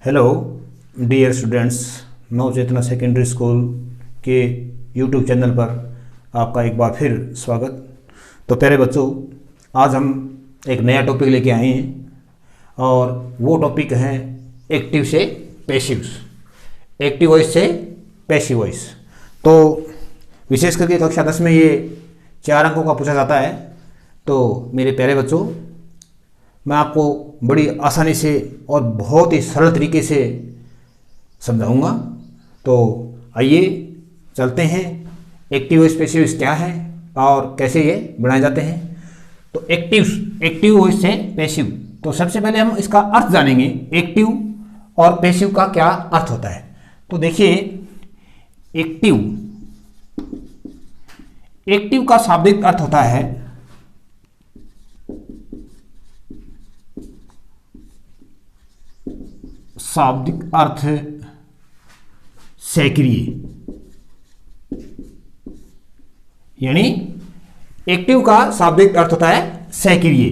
Hello dear students, Navchetna secondary school के YouTube channel पर आपका एक बार फिर स्वागत। तो प्यारे बच्चों, आज हम एक नया टॉपिक लेके आए हैं और वो टॉपिक है एक्टिव से पैसिव्स, एक्टिव वॉइस से पैसिव वॉइस। तो विशेष करके कक्षा 10 में ये 4 अंकों का पूछा जाता है। तो मेरे प्यारे बच्चों, मैं आपको बड़ी आसानी से और बहुत ही सरल तरीके से समझाऊंगा। तो आइए चलते हैं, एक्टिव वॉइस पैसिव वॉइस क्या है और कैसे ये बनाए जाते हैं। तो एक्टिव वॉइस से पैसिव, तो सबसे पहले हम इसका अर्थ जानेंगे, एक्टिव और पैसिव का क्या अर्थ होता है। तो देखिए, एक्टिव का शाब्दिक अर्थ होता है शाब्दिक अर्थ सक्रिय, यानी एक्टिव का शाब्दिक अर्थ होता है सक्रिय।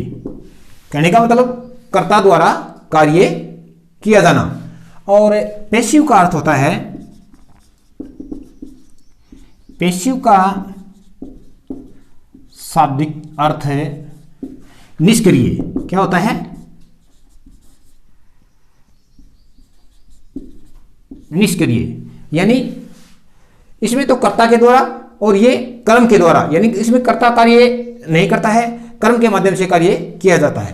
कहने का मतलब कर्ता द्वारा कार्य किया जाना। और पैसिव का अर्थ होता है, पैसिव का शाब्दिक अर्थ है निष्क्रिय। क्या होता है? निष्क्रिय, यानी इसमें तो कर्ता के द्वारा और ये कर्म के द्वारा, यानी इसमें कर्ता कार्य नहीं करता है, कर्म के माध्यम से कार्य किया जाता है।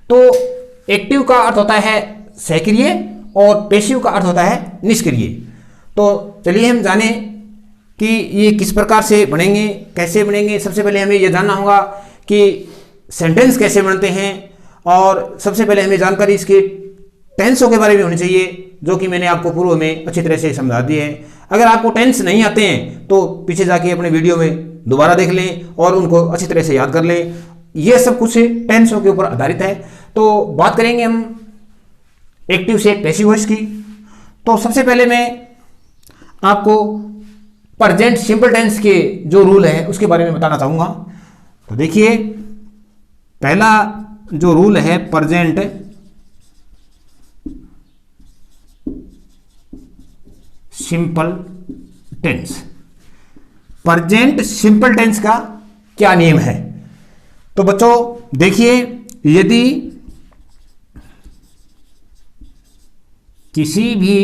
तो एक्टिव का अर्थ होता है सक्रिय और पैसिव का अर्थ होता है निष्क्रिय। तो चलिए हम जाने कि ये किस प्रकार से बनेंगे, कैसे बनेंगे। सबसे पहले हमें यह जानना होगा कि सेंटेंस कैसे बनते हैं, और सबसे पहले हमें जानकारी इसके टेंसों के बारे में होनी चाहिए, जो कि मैंने आपको पूर्व में अच्छी तरह से समझा दिए हैं। अगर आपको टेंस नहीं आते हैं तो पीछे जाके अपने वीडियो में दोबारा देख लें और उनको अच्छी तरह से याद कर लें। यह सब कुछ टेंसों के ऊपर आधारित है। तो बात करेंगे हम एक्टिव से पैसिव वॉइस की। तो सबसे पहले मैं आपको प्रेजेंट सिंपल टेंस के जो रूल है उसके बारे में बताना चाहूँगा। तो देखिए, पहला जो रूल है present simple tense. Present simple tense का क्या नियम है? तो बच्चों देखिए, यदि किसी भी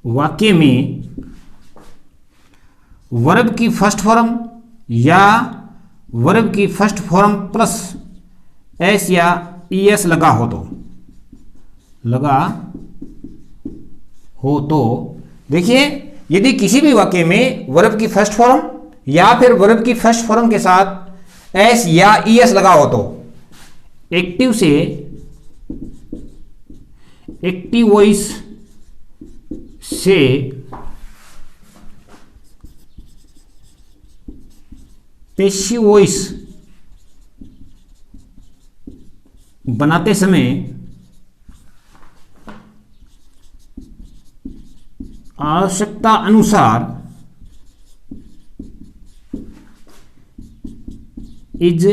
वाक्य में वर्ब की फर्स्ट फॉर्म या वर्ब की फर्स्ट फॉर्म प्लस एस या ईएस लगा हो तो देखिए, यदि किसी भी वाक्य में वर्ब की फर्स्ट फॉर्म या फिर वर्ब की फर्स्ट फॉर्म के साथ एस या ईएस लगा हो तो एक्टिव से एक्टिव वॉइस से पैसिव वॉइस बनाते समय आवश्यकता अनुसार is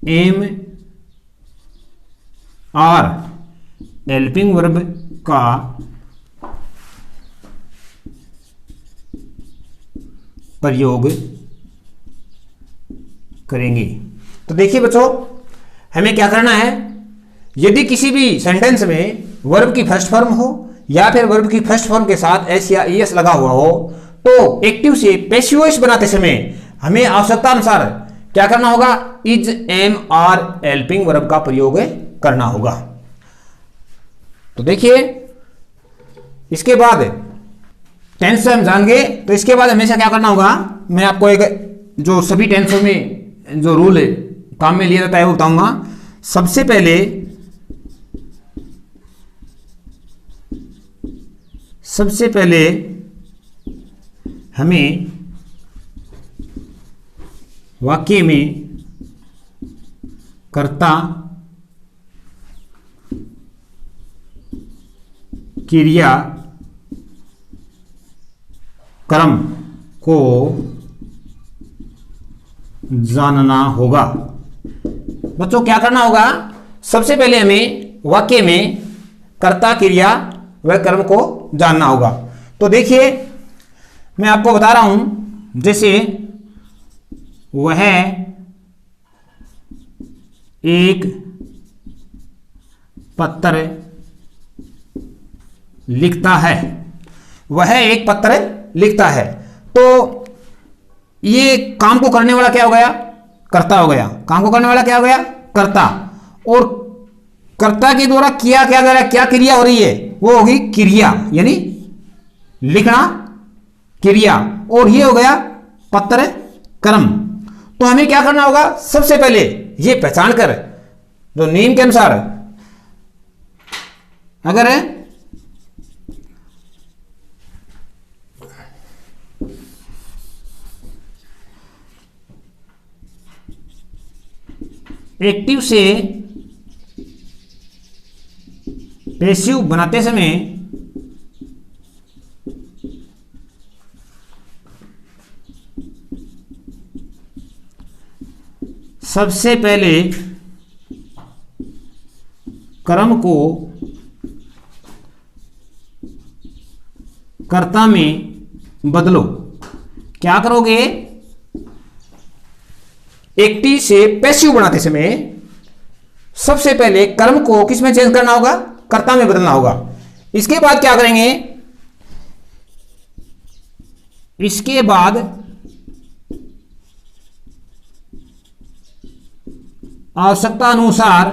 am are helping verb का प्रयोग करेंगे। तो देखिए बच्चों, हमें क्या करना है, यदि किसी भी सेंटेंस में वर्ब की फर्स्ट फॉर्म हो या फिर वर्ब की फर्स्ट फॉर्म के साथ एस या ईएस लगा हुआ हो, तो एक्टिव से पैसिव वॉइस बनाते समय हमें आवश्यकता अनुसार क्या करना होगा, is am are helping verb का प्रयोग करना होगा। तो देखिए, इसके बाद टेंस हम जानेंगे। तो इसके बाद हमेशा क्या करना होगा, मैं आपको एक जो सभी टेंसों में जो रूल काम में लिया जाता है वो बताऊंगा। सबसे पहले हमें वाक्य में कर्ता, क्रिया, कर्म को जानना होगा। बच्चों क्या करना होगा, सबसे पहले हमें वाक्य में कर्ता, क्रिया व कर्म को जानना होगा। तो देखिए मैं आपको बता रहा हूं, जैसे वह एक पत्र लिखता है, वह एक पत्र लिखता है, तो ये काम को करने वाला क्या हो गया? कर्ता हो गया। काम को करने वाला क्या हो गया? कर्ता। और कर्ता के द्वारा किया क्या जा रहा है, क्या क्रिया हो रही है? वो होगी क्रिया, यानी लिखना क्रिया, और ये हो गया पत्र कर्म। तो हमें क्या करना होगा? सबसे पहले ये पहचान कर, जो नियम के अनुसार अगर एक्टिव से पैसिव बनाते समय सबसे पहले कर्म को कर्ता में बदलो। क्या करोगे? एक्टिव से पैसिव बनाते समय सबसे पहले कर्म को किस में चेंज करना होगा? कर्ता में बदलना होगा। इसके बाद क्या करेंगे? इसके बाद आवश्यकता अनुसार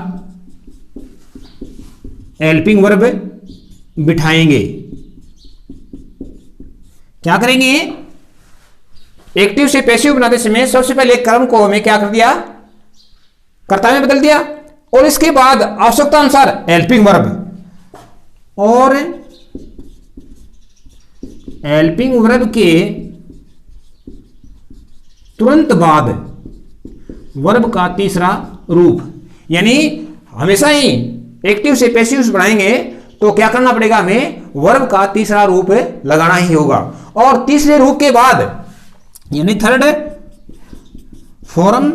हेल्पिंग वर्ब बिठाएंगे। क्या करेंगे? एक्टिव से पैसिव बनाते समय सबसे पहले कर्म को हमें क्या कर दिया? कर्ता में बदल दिया, और इसके बाद आवश्यकता अनुसार हेल्पिंग वर्ब, और हेल्पिंग वर्ब के तुरंत बाद वर्ब का तीसरा रूप। यानी हमेशा ही एक्टिव से पैसिव बनाएंगे तो क्या करना पड़ेगा? हमें वर्ब का तीसरा रूप लगाना ही होगा, और तीसरे रूप के बाद यानी थर्ड फॉर्म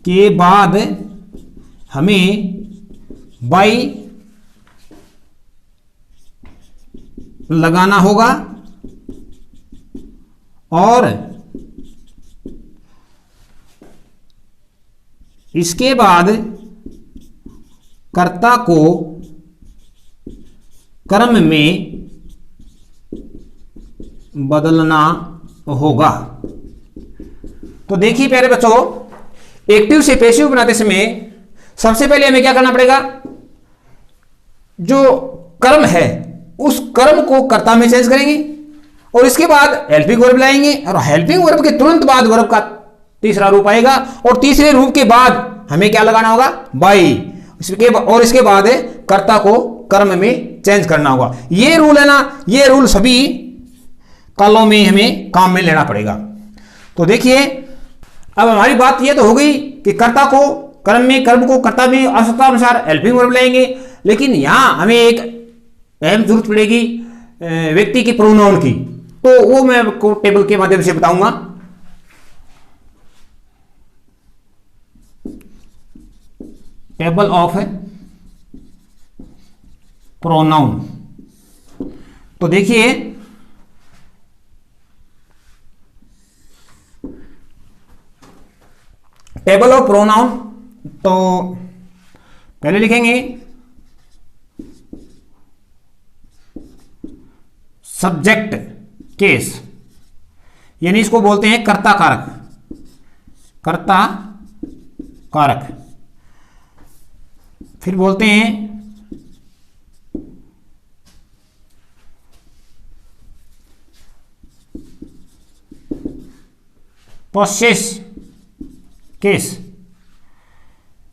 के बाद हमें बाई लगाना होगा, और इसके बाद कर्ता को कर्म में बदलना होगा। तो देखिए प्यारे बच्चों, एक्टिव से पैसिव बनाते समय सबसे पहले हमें क्या करना पड़ेगा? जो कर्म है उस कर्म को कर्ता में चेंज करेंगे, और इसके बाद हेल्पिंग वर्ब लाएंगे, और हेल्पिंग वर्ब के तुरंत बाद वर्ब का तीसरा रूप आएगा, और तीसरे रूप के बाद हमें क्या लगाना होगा? बाई। और इसके बाद कर्ता को कर्म में चेंज करना होगा। ये रूल है ना, ये रूल सभी कालों में हमें काम में लेना पड़ेगा। तो देखिए अब हमारी बात ये तो हो गई कि कर्ता को कर्म में, कर्म को कर्ता में आवश्यकता अनुसार हेल्पिंग वर्ब लेंगे, लेकिन यहां हमें एक अहम जरूरत पड़ेगी व्यक्ति की प्रोनाउन की। तो वो मैं आपको टेबल के माध्यम से बताऊंगा। Table of pronoun. तो देखिए टेबल ऑफ प्रोनाउन, तो पहले लिखेंगे सब्जेक्ट केस, यानी इसको बोलते हैं कर्ता कारक। कर्ता कारक। फिर बोलते हैं पोसेस केस,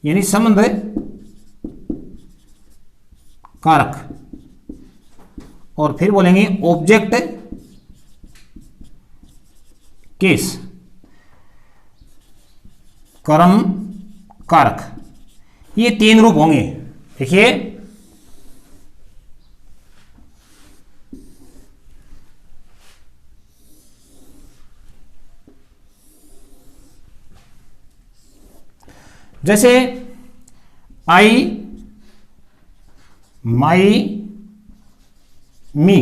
यानी संबंध कारक। और फिर बोलेंगे ऑब्जेक्ट केस, कर्म कारक। ये तीन रूप होंगे। देखिए जैसे I my, me.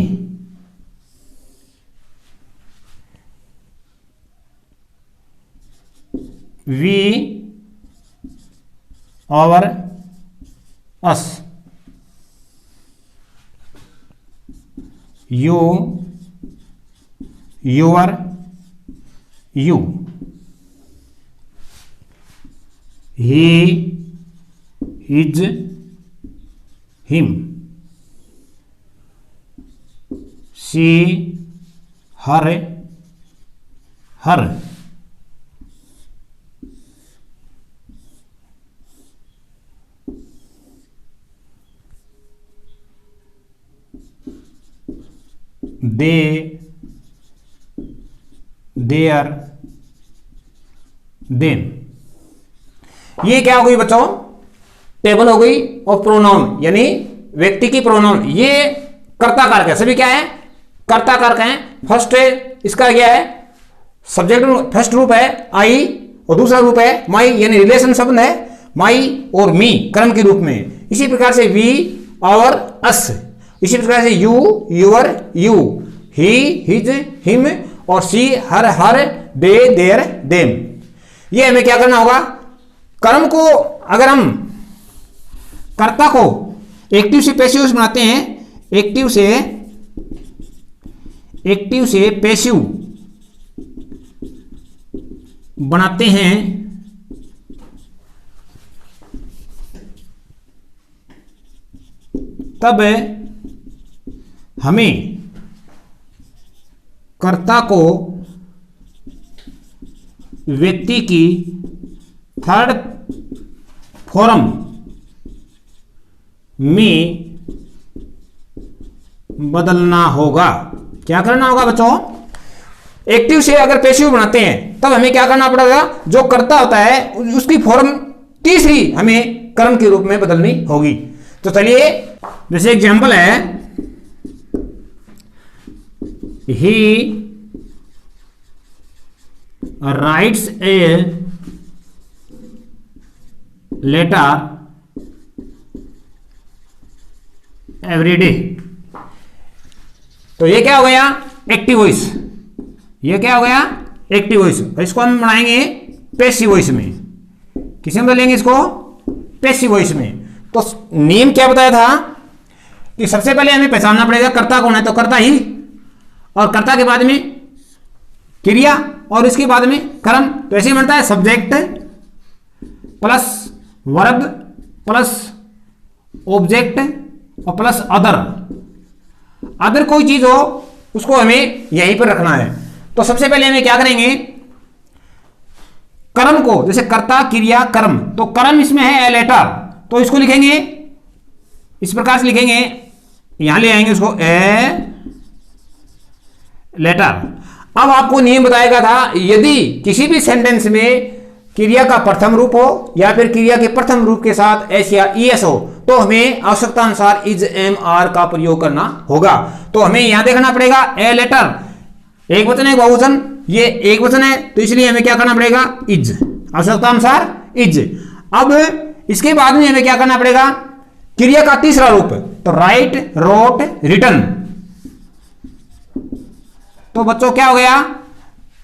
We, our, us. You, your, you. He, his, him. She, her, her. They, their, them. ये क्या हो गई बच्चों? टेबल हो गई और प्रोनाउन यानी व्यक्ति की प्रोनाउन। ये कर्ता कारक है, सभी क्या है? कर्ता कारक हैं। फर्स्ट इसका क्या है? सब्जेक्ट फर्स्ट रूप है आई और दूसरा रूप है माई, यानी रिलेशन शब्द है माई और मी कर्म के रूप में। इसी प्रकार से वी, और अस। इसी प्रकार से you, your, you. He, his, him, और सी, हर, हर, दे, देयर, देम। ये हमें क्या करना होगा? कर्म को अगर हम कर्ता को एक्टिव से पैसिव बनाते हैं, एक्टिव से पैसिव बनाते हैं, तब हमें कर्ता को व्यक्ति की थर्ड फॉर्म में बदलना होगा। क्या करना होगा बच्चों? एक्टिव से अगर पैसिव बनाते हैं तब हमें क्या करना पड़ेगा? जो कर्ता होता है उसकी फॉर्म तीसरी हमें कर्म के रूप में बदलनी होगी। तो चलिए, जैसे एग्जाम्पल है, he writes a letter every day. तो ये क्या हो गया? Active voice. ये क्या हो गया? Active voice. इसको हम बनाएंगे पैसिव वॉइस में। किसे में बदलेंगे इसको? पैसिव वॉइस में। तो नियम क्या बताया था कि सबसे पहले हमें पहचानना पड़ेगा कर्ता कौन है। तो कर्ता ही, और कर्ता के बाद में क्रिया, और इसके बाद में कर्म। तो ऐसे बनता है subject plus verb plus object और प्लस अदर। अदर कोई चीज हो उसको हमें यहीं पर रखना है। तो सबसे पहले हमें क्या करेंगे? कर्म को, जैसे कर्ता, क्रिया, कर्म। तो कर्म इसमें है ए लेटर, तो इसको लिखेंगे इस प्रकार से लिखेंगे, यहां ले आएंगे उसको ए लेटर। अब आपको नियम बताएगा था, यदि किसी भी सेंटेंस में क्रिया का प्रथम रूप हो या फिर क्रिया के प्रथम रूप के साथ एस या ईएस हो, तो हमें आवश्यकता अनुसार इज, एम, आर का प्रयोग करना होगा। तो हमें यहां देखना पड़ेगा ए लेटर, एक वचन है बहुवचन, ये एक वचन है, तो इसलिए हमें क्या करना पड़ेगा? इज, आवश्यकता अनुसार इज। अब इसके बाद में हमें क्या करना पड़ेगा? क्रिया का तीसरा रूप, तो राइट, रोट, रिटन। तो बच्चों क्या हो गया?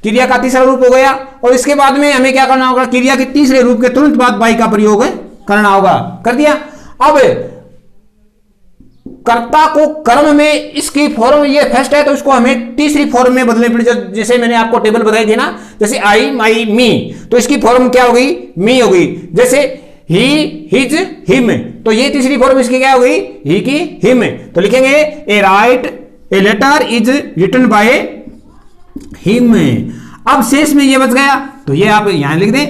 क्रिया का तीसरा रूप हो गया। और इसके बाद में हमें क्या करना होगा? क्रिया के तीसरे रूप के तुरंत बाद बाई का प्रयोग करना होगा। कर दिया। अब कर्ता को कर्म में इसकी फॉर्म ये फर्स्ट है, तो इसको हमें तीसरी फॉर्म में बदलनी पड़ी। जैसे मैंने आपको टेबल बताई थी ना, जैसे आई, माई, मी, तो इसकी फॉर्म क्या हो गई? मी हो गई। जैसे ही, हिज, हिम, तो ये तीसरी फॉर्म इसकी क्या हो गई? ही की हिम। तो लिखेंगे a write a letter is written by him. अब शेष में ये बच गया, तो ये आप यहां लिख दें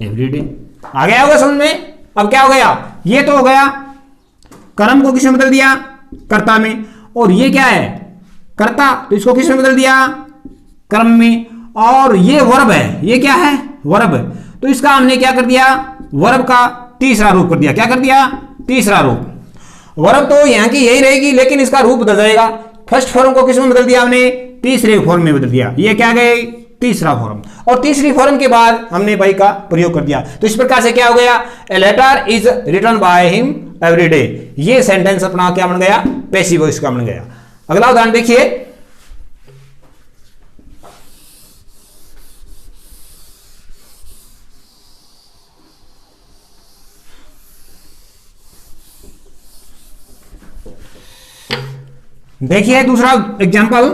एवरीडे। आ गया होगा समझ में? अब क्या हो गया? ये तो हो गया कर्म को किसमें बदल दिया? कर्ता में। और ये क्या है? कर्ता, तो इसको किसमें बदल दिया? कर्म में। और ये वर्ब है, ये क्या है? वर्ब। तो इसका हमने क्या कर दिया? वर्ब का तीसरा रूप कर दिया। क्या कर दिया? तीसरा रूप। वर्ब तो यहां की यही रहेगी, लेकिन इसका रूप बदल जाएगा। फर्स्ट फॉर्म को किसमें बदल दिया हमने? तीसरे फॉर्म में बदल दिया। ये क्या गए? तीसरा फॉर्म, और तीसरी फॉर्म के बाद हमने बाई का प्रयोग कर दिया। तो इस प्रकार से क्या हो गया, a letter is written by him every day, ये सेंटेंस अपना क्या बन गया, पैसिव वॉइस का बन गया। अगला उदाहरण देखिए, देखिए दूसरा एग्जांपल,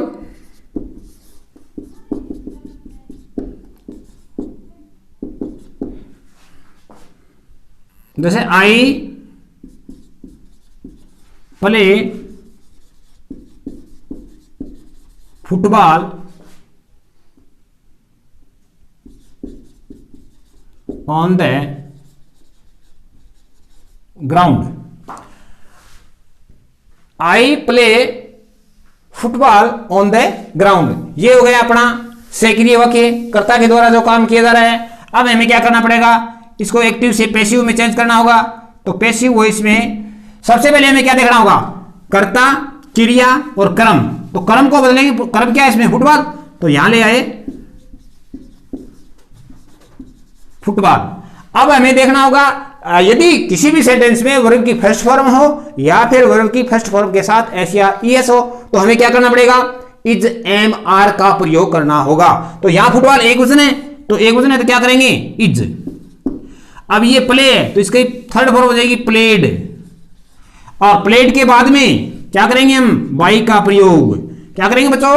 जैसे I play football on the ground. I play football on the ground, ये हो गया अपना सक्रिय वाक्य, कर्ता के द्वारा जो काम किया जा रहा है। अब हमें क्या करना पड़ेगा, इसको एक्टिव से पैसिव में चेंज करना होगा। तो पैसिव वॉइस में सबसे पहले हमें क्या देखना होगा, कर्ता, क्रिया और कर्म। तो कर्म को बदलेंगे, कर्म क्या है इसमें, फुटबॉल, तो यहां ले आए फुटबॉल। अब हमें देखना होगा यदि किसी भी सेंटेंस में वर्ब की फर्स्ट फॉर्म हो या फिर वर्ब की फर्स्ट फॉर्म के साथ एस या ईएस हो, तो हमें क्या करना पड़ेगा, इज एम आर का प्रयोग करना होगा। तो यहां फुटबॉल एक वचन है, तो एक वचन है तो क्या करेंगे, इज। अब ये प्ले है तो इसकी थर्ड फॉर्म हो जाएगी प्लेड, और प्लेड के बाद में क्या करेंगे हम, बाई का प्रयोग। क्या करेंगे बच्चों,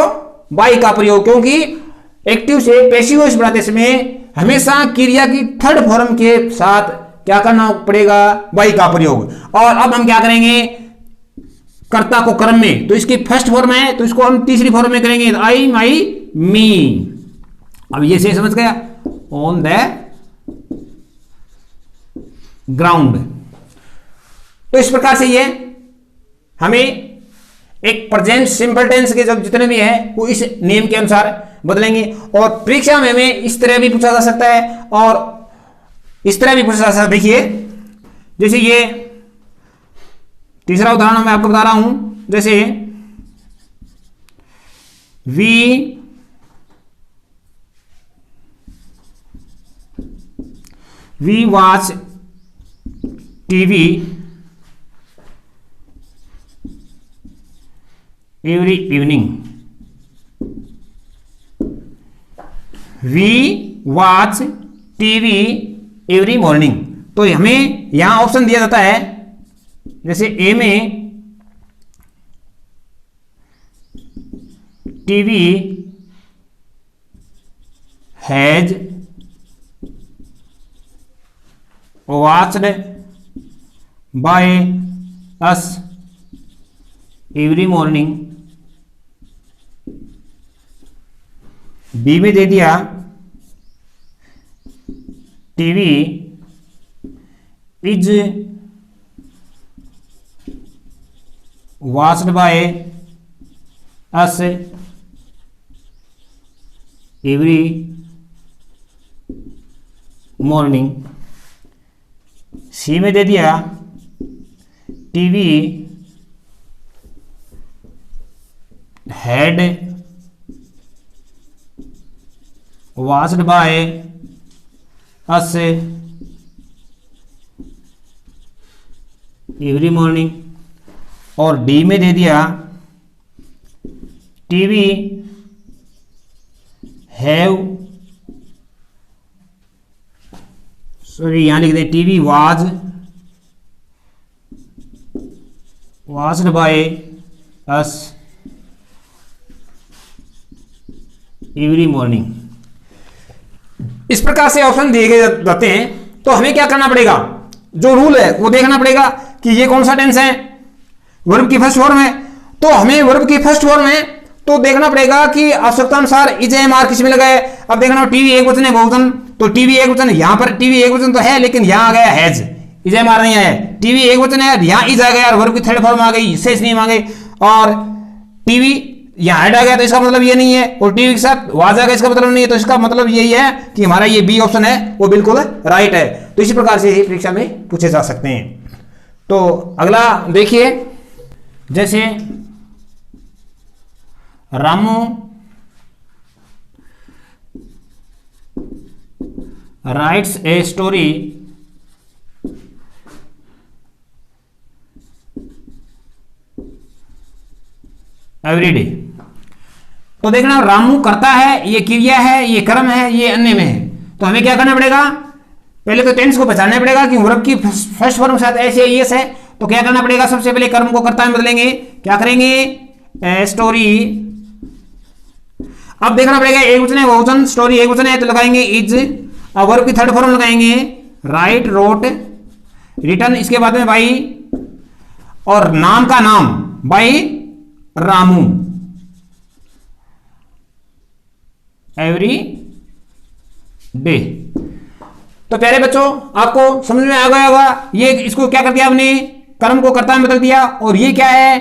बाई का प्रयोग, क्योंकि एक्टिव से पैसिव वॉइस बनाते समय हमेशा क्रिया की थर्ड फॉर्म के साथ क्या करना पड़ेगा, बाई का प्रयोग। और अब हम क्या करेंगे, कर्ता को कर्म में, तो इसकी फर्स्ट फॉर्म है तो इसको हम तीसरी फॉर्म में करेंगे, आई माई मी। अब ये से समझ गया, ऑन द ग्राउंड। तो इस प्रकार से ये हमें एक प्रेजेंट सिंपल टेंस के जब जितने भी हैं वो इस नियम के अनुसार बदलेंगे। और परीक्षा में हमें इस तरह भी पूछा जा सकता है और इस तरह भी पूछा जा सकता है। देखिए जैसे ये तीसरा उदाहरण मैं आपको बता रहा हूं, जैसे we watch TV every evening, we watch TV every morning. तो हमें यहां ऑप्शन दिया जाता है, जैसे ए में TV has watched by us every morning. B में दे दिया TV is watched by us every morning. C में दे दिया TV had watched by us every morning. और डी में दे दिया टीवी हैव, सॉरी यहां लिख दें TV watched by us every morning. इस प्रकार से ऑप्शन दिए गए जाते हैं। तो हमें क्या करना पड़ेगा, जो रूल है वो देखना पड़ेगा कि ये कौन सा टेंस है, वर्ब की फर्स्ट फॉर्म है। तो हमें वर्ब की फर्स्ट फॉर्म है तो देखना पड़ेगा कि आवश्यकता अनुसार इज एम आर किस में लगा है। अब देखना टीवी एक वचन है बहुवचन, तो टीवी एक वचन, यहां पर टीवी एक वचन तो है लेकिन यहां आ गया हैज, इज एम आर नहीं है। टीवी एक वचन है, यहां इज आ गया और वर्ब की थर्ड फॉर्म आ गई, शेष नहीं मांगे। और टीवी यहां हेड आ गया तो इसका मतलब ये नहीं है, और टीवी के साथ वाज आ गया इसका मतलब नहीं है। तो इसका मतलब यही है कि हमारा ये बी ऑप्शन है वो बिल्कुल राइट है। तो इसी प्रकार से ही परीक्षा में पूछे जा सकते हैं। तो अगला देखिए, जैसे Ramu writes a story every day. तो देखना रामू करता है, ये क्रिया है, ये कर्म है, ये अन्य में है। तो हमें क्या करना पड़ेगा, पहले तो टेंस को पहचानना पड़ेगा कि वर्ब की फर्स्ट फॉर्म के साथ ऐसे यस है। तो क्या करना पड़ेगा, सबसे पहले कर्म को कर्ता में बदलेंगे। क्या करेंगे, ए स्टोरी। अब देखना पड़ेगा एक वचन है बहुवचन, स्टोरी एक वचन है तो लगाएंगे इज। अब वर्ब की थर्ड फॉर्म लगाएंगे राइट, रोट, रिटर्न, इसके बाद में बाई, और नाम का नाम बाई रामू एवरी डे। तो प्यारे बच्चों आपको समझ में आ गया होगा, ये इसको क्या कर दिया आपने, कर्म को कर्ता में बदल दिया, और ये क्या है,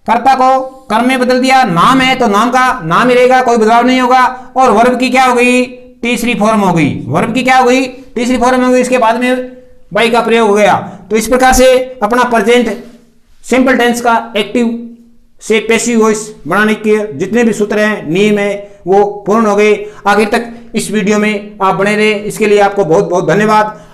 कर्ता को कर्म में बदल दिया। नाम है तो नाम का नाम ही रहेगा, कोई बदलाव नहीं होगा। और वर्ब की क्या हो गई, तीसरी फॉर्म हो गई। वर्ब की क्या हो गई, तीसरी फॉर्म हो गई, इसके बाद में बाई का प्रयोग हो गया। तो इस प्रकार से अपना प्रेजेंट सिंपल टेंस का एक्टिव से पैसिव वॉइस बनाने के जितने भी सूत्र हैं, नियम है, वो पूर्ण हो गए। आखिर तक इस वीडियो में आप बने रहे, इसके लिए आपको बहुत बहुत धन्यवाद।